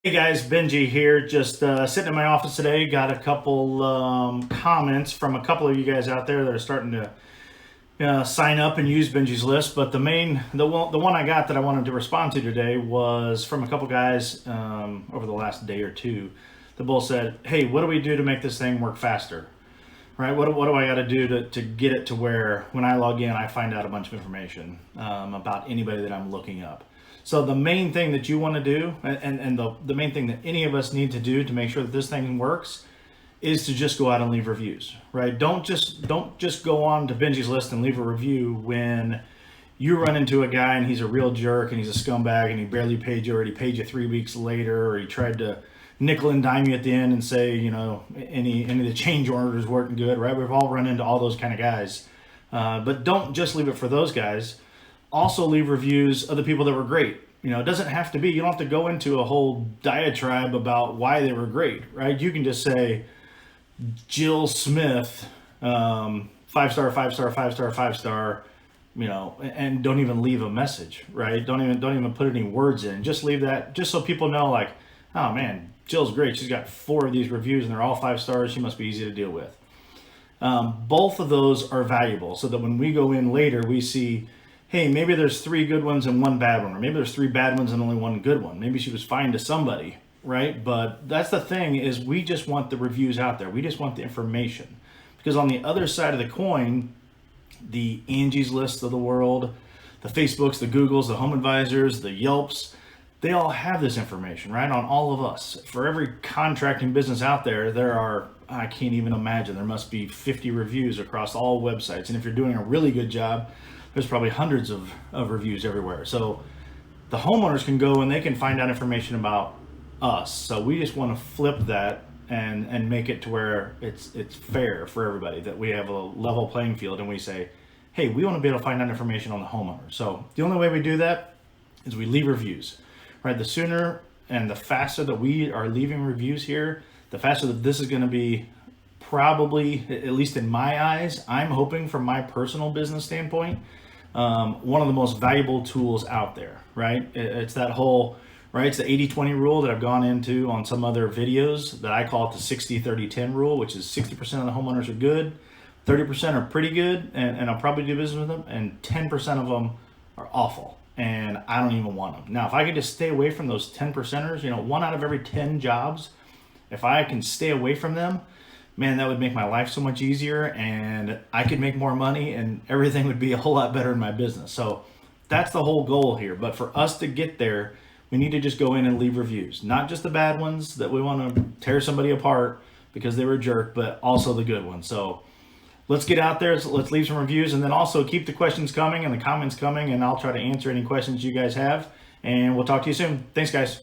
Hey guys, Benjie here. Just sitting in my office today. Got a couple comments from a couple of you guys out there that are starting to sign up and use Benjie's list. But the one I got that I wanted to respond to today was from a couple guys over the last day or two. They both said, "Hey, what do we do to make this thing work faster? Right? What do I got to do to get it to where when I log in, I find out a bunch of information about anybody that I'm looking up." So the main thing that you want to do, and the main thing that any of us need to do to make sure that this thing works, is to just go out and leave reviews, right? Don't just go on to Benjie's list and leave a review when you run into a guy and he's a real jerk and he's a scumbag and he barely paid you, or he paid you 3 weeks later, or he tried to nickel and dime you at the end and say, any of the change orders weren't good, right? We've all run into all those kind of guys. But don't just leave it for those guys. Also leave reviews of the people that were great. It doesn't have to be, you don't have to go into a whole diatribe about why they were great, right? You can just say, Jill Smith, 5-star, 5-star, 5-star, 5-star, and don't even leave a message, right? Don't even put any words in. Just leave that, just so people know, like, oh man, Jill's great. She's got 4 of these reviews and they're all 5 stars. She must be easy to deal with. Both of those are valuable, so that when we go in later, we see, hey, maybe there's 3 good ones and 1 bad one, or maybe there's 3 bad ones and only 1 good one. Maybe she was fine to somebody, right? But that's the thing, is we just want the reviews out there. We just want the information. Because on the other side of the coin, the Angie's Lists of the world, the Facebooks, the Googles, the Home Advisors, the Yelps, they all have this information, right, on all of us. For every contracting business out there, there are, I can't even imagine, there must be 50 reviews across all websites. And if you're doing a really good job, there's probably hundreds of reviews everywhere. So the homeowners can go and they can find out information about us. So we just want to flip that and make it to where it's fair for everybody, that we have a level playing field, and we say, hey, we want to be able to find out information on the homeowner. So the only way we do that is we leave reviews, right? The sooner and the faster that we are leaving reviews here, the faster that this is going to be, probably, at least in my eyes, I'm hoping from my personal business standpoint, one of the most valuable tools out there, right? It's that whole, right? It's the 80-20 rule that I've gone into on some other videos, that I call it the 60-30-10 rule, which is 60% of the homeowners are good, 30% are pretty good, and I'll probably do business with them, and 10% of them are awful, and I don't even want them. Now, if I could just stay away from those 10 percenters, 1 out of every 10 jobs, if I can stay away from them, man, that would make my life so much easier, and I could make more money, and everything would be a whole lot better in my business. So that's the whole goal here. But for us to get there, we need to just go in and leave reviews. Not just the bad ones that we want to tear somebody apart because they were a jerk, but also the good ones. So let's get out there. So let's leave some reviews, and then also keep the questions coming and the comments coming, and I'll try to answer any questions you guys have. And we'll talk to you soon. Thanks, guys.